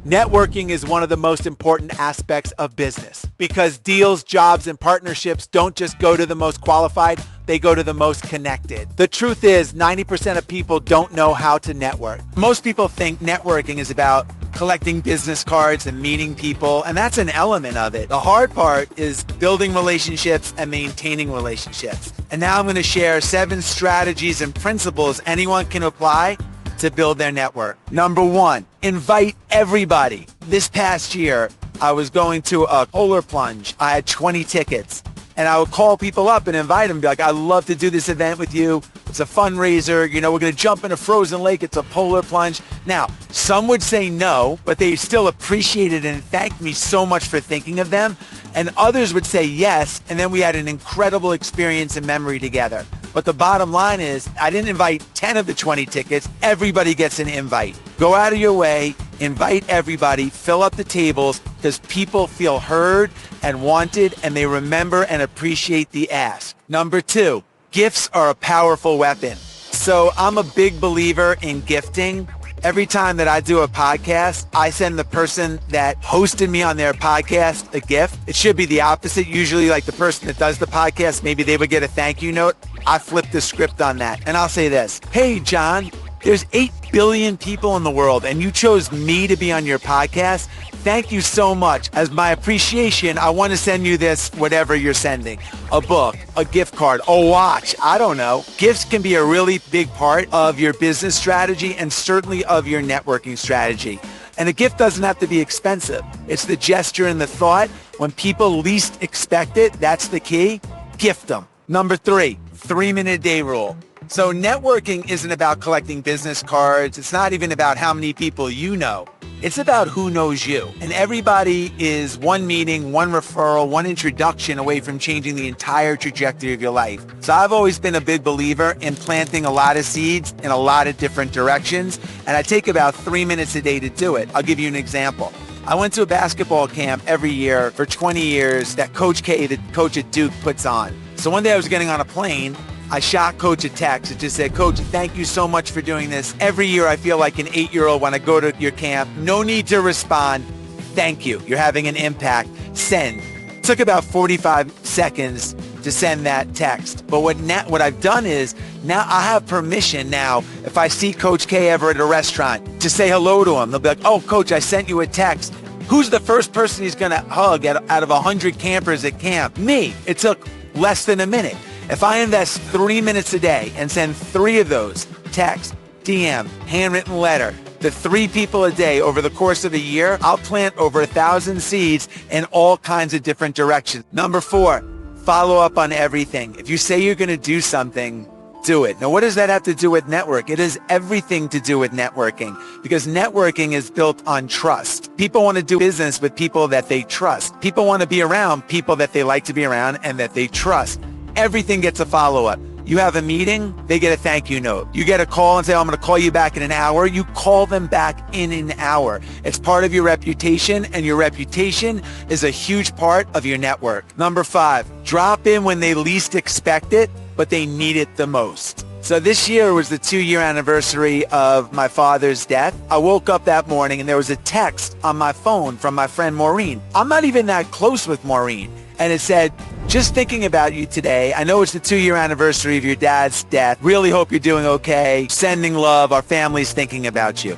Networking is one of the most important aspects of business because deals, jobs, and partnerships don't just go to the most qualified, they go to the most connected. The truth is 90% of people don't know how to network. Most people think networking is about collecting business cards and meeting people, and that's an element of it. The hard part is building relationships and maintaining relationships. And now I'm going to share 7 strategies and principles anyone can apply to build their network. Number 1, invite everybody. This past year, I was going to a polar plunge. I had 20 tickets. And I would call people up and invite them, be like, I'd love to do this event with you. It's a fundraiser. You know, we're going to jump in a frozen lake. It's a polar plunge. Now, some would say no, but they still appreciated and thanked me so much for thinking of them. And others would say yes. And then we had an incredible experience and memory together. But the bottom line is I didn't invite 10 of the 20 tickets. Everybody gets an invite. Go out of your way, invite everybody, fill up the tables because people feel heard and wanted and they remember and appreciate the ask. Number 2, gifts are a powerful weapon. So I'm a big believer in gifting. Every time that I do a podcast, I send the person that hosted me on their podcast a gift. It should be the opposite. Usually like the person that does the podcast, maybe they would get a thank you note. I flip the script on that and I'll say this. Hey, John, there's 8 billion people in the world and you chose me to be on your podcast. Thank you so much. As my appreciation, I want to send you this, whatever you're sending, a book, a gift card, a watch. I don't know. Gifts can be a really big part of your business strategy and certainly of your networking strategy. And a gift doesn't have to be expensive. It's the gesture and the thought. When people least expect it, that's the key. Gift them. Number 3, 3-minute-a-day rule. So networking isn't about collecting business cards. It's not even about how many people you know. It's about who knows you. And everybody is one meeting, one referral, one introduction away from changing the entire trajectory of your life. So I've always been a big believer in planting a lot of seeds in a lot of different directions. And I take about 3 minutes a day to do it. I'll give you an example. I went to a basketball camp every year for 20 years that Coach K, the coach at Duke, puts on. So one day I was getting on a plane. I shot Coach a text. It just said, Coach, thank you so much for doing this. Every year I feel like an 8-year-old when I go to your camp. No need to respond. Thank you. You're having an impact. Send. It took about 45 seconds to send that text. But what I've done is now I have permission now if I see Coach K ever at a restaurant to say hello to him. They'll be like, oh, Coach, I sent you a text. Who's the first person he's going to hug out of 100 campers at camp? Me. It took less than a minute. If I invest 3 minutes a day and send 3 of those, text, DM, handwritten letter, to 3 people a day over the course of a year, I'll plant over 1,000 seeds in all kinds of different directions. Number 4, follow up on everything. If you say you're going to do something, do it. Now, what does that have to do with network? It has everything to do with networking because networking is built on trust. People want to do business with people that they trust. People want to be around people that they like to be around and that they trust. Everything gets a follow-up. You have a meeting, they get a thank you note. You get a call and say, oh, I'm going to call you back in an hour. You call them back in an hour. It's part of your reputation, and your reputation is a huge part of your network. Number 5, drop in when they least expect it, but they need it the most. So this year was the 2-year anniversary of my father's death. I woke up that morning and there was a text on my phone from my friend Maureen. I'm not even that close with Maureen. And it said, just thinking about you today. I know it's the 2-year anniversary of your dad's death. Really hope you're doing okay. Sending love. Our family's thinking about you.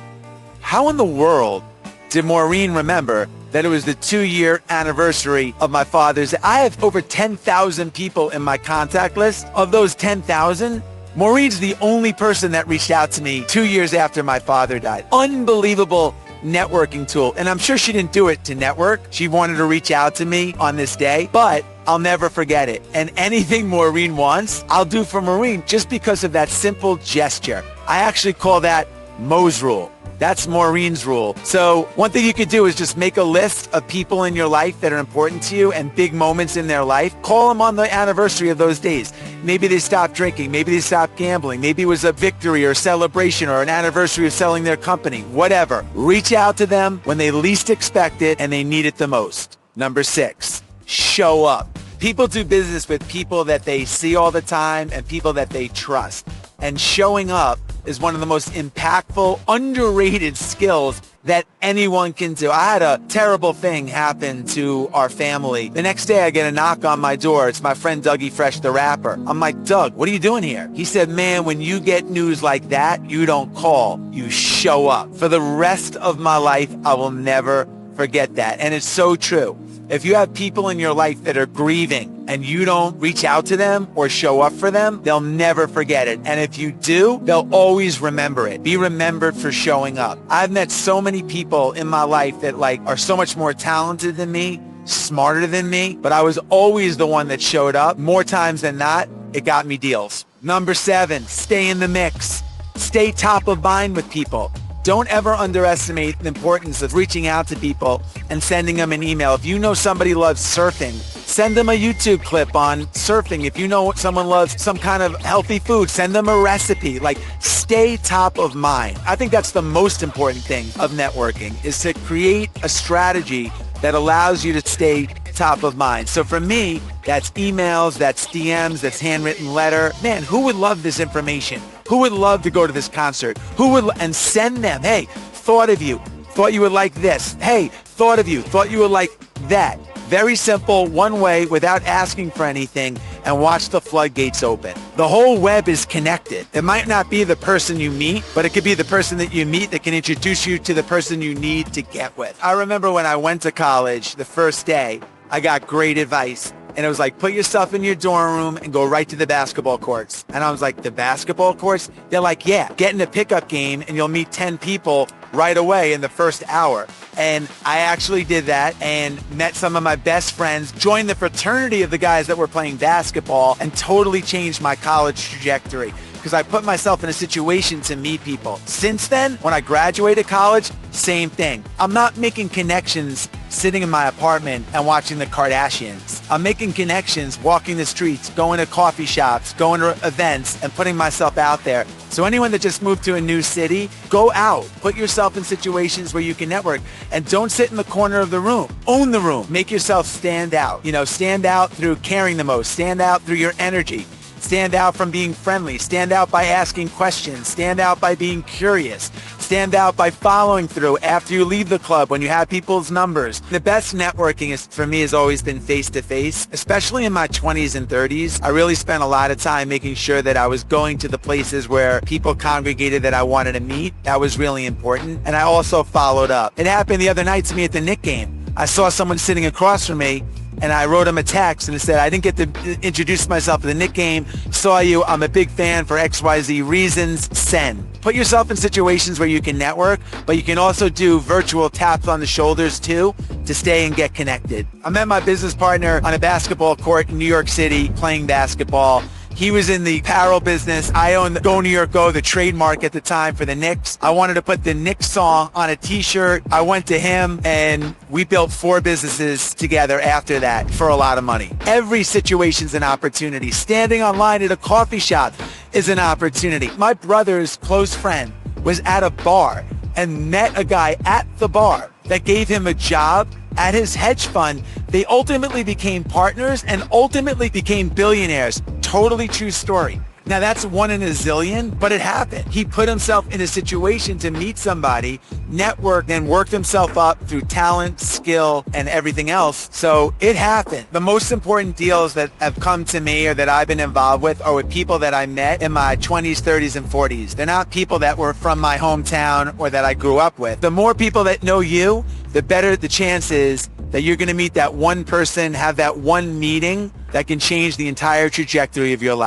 How in the world did Maureen remember that it was the 2-year anniversary of my father's death? I have over 10,000 people in my contact list. Of those 10,000, Maureen's the only person that reached out to me 2 years after my father died. Unbelievable networking tool. And I'm sure she didn't do it to network. She wanted to reach out to me on this day, but I'll never forget it. And anything Maureen wants, I'll do for Maureen just because of that simple gesture. I actually call that Mo's rule. That's Maureen's rule. So one thing you could do is just make a list of people in your life that are important to you and big moments in their life. Call them on the anniversary of those days. Maybe they stopped drinking. Maybe they stopped gambling. Maybe it was a victory or a celebration or an anniversary of selling their company. Whatever. Reach out to them when they least expect it and they need it the most. Number 6, show up. People do business with people that they see all the time and people that they trust. And showing up is one of the most impactful, underrated skills that anyone can do. I had a terrible thing happen to our family. The next day I get a knock on my door. It's my friend Dougie Fresh, the rapper. I'm like, Doug, what are you doing here? He said, man, when you get news like that, you don't call, you show up. For the rest of my life, I will never forget that. And it's so true. If you have people in your life that are grieving and you don't reach out to them or show up for them, they'll never forget it. And if you do, they'll always remember it. Be remembered for showing up. I've met so many people in my life that are so much more talented than me, smarter than me, but I was always the one that showed up. More times than not, it got me deals. Number 7, stay in the mix. Stay top of mind with people. Don't ever underestimate the importance of reaching out to people and sending them an email. If you know somebody loves surfing, send them a YouTube clip on surfing. If you know someone loves some kind of healthy food, send them a recipe. Stay top of mind. I think that's the most important thing of networking, is to create a strategy that allows you to stay top of mind. So for me, that's emails, that's DMs, that's handwritten letter. Man, who would love this information? Who would love to go to this concert? And send them, hey, thought of you, thought you would like this. Hey, thought of you, thought you would like that. Very simple, one way, without asking for anything, and watch the floodgates open. The whole web is connected. It might not be the person you meet, but it could be the person that you meet that can introduce you to the person you need to get with. I remember when I went to college, the first day, I got great advice. And it was like, put yourself in your dorm room and go right to the basketball courts. And I was like, the basketball courts? They're like, yeah, get in a pickup game and you'll meet 10 people right away in the first hour. And I actually did that and met some of my best friends, joined the fraternity of the guys that were playing basketball, and totally changed my college trajectory because I put myself in a situation to meet people. Since then, when I graduated college, same thing. I'm not making connections sitting in my apartment and watching the Kardashians. I'm making connections, walking the streets, going to coffee shops, going to events, and putting myself out there. So anyone that just moved to a new city, go out. Put yourself in situations where you can network, and don't sit in the corner of the room. Own the room. Make yourself stand out. Stand out through caring the most. Stand out through your energy. Stand out from being friendly. Stand out by asking questions. Stand out by being curious. Stand out by following through after you leave the club when you have people's numbers. The best networking for me has always been face-to-face, especially in my 20s and 30s. I really spent a lot of time making sure that I was going to the places where people congregated that I wanted to meet. That was really important. And I also followed up. It happened the other night to me at the Knicks game. I saw someone sitting across from me, and I wrote him a text and it said, I didn't get to introduce myself at the Knicks game. Saw you. I'm a big fan for XYZ reasons. Send. Put yourself in situations where you can network, but you can also do virtual taps on the shoulders too to stay and get connected. I met my business partner on a basketball court in New York City playing basketball. He was in the apparel business. I owned the Go New York Go, the trademark at the time for the Knicks. I wanted to put the Knicks song on a t-shirt. I went to him and we built 4 businesses together after that for a lot of money. Every situation's an opportunity. Standing online at a coffee shop is an opportunity. My brother's close friend was at a bar and met a guy at the bar that gave him a job at his hedge fund. They ultimately became partners and ultimately became billionaires. Totally true story. Now that's 1 in a zillion, but it happened. He put himself in a situation to meet somebody, network, and worked himself up through talent, skill, and everything else. So it happened. The most important deals that have come to me or that I've been involved with are with people that I met in my 20s, 30s, and 40s. They're not people that were from my hometown or that I grew up with. The more people that know you, the better the chance is that you're going to meet that one person, have that one meeting that can change the entire trajectory of your life.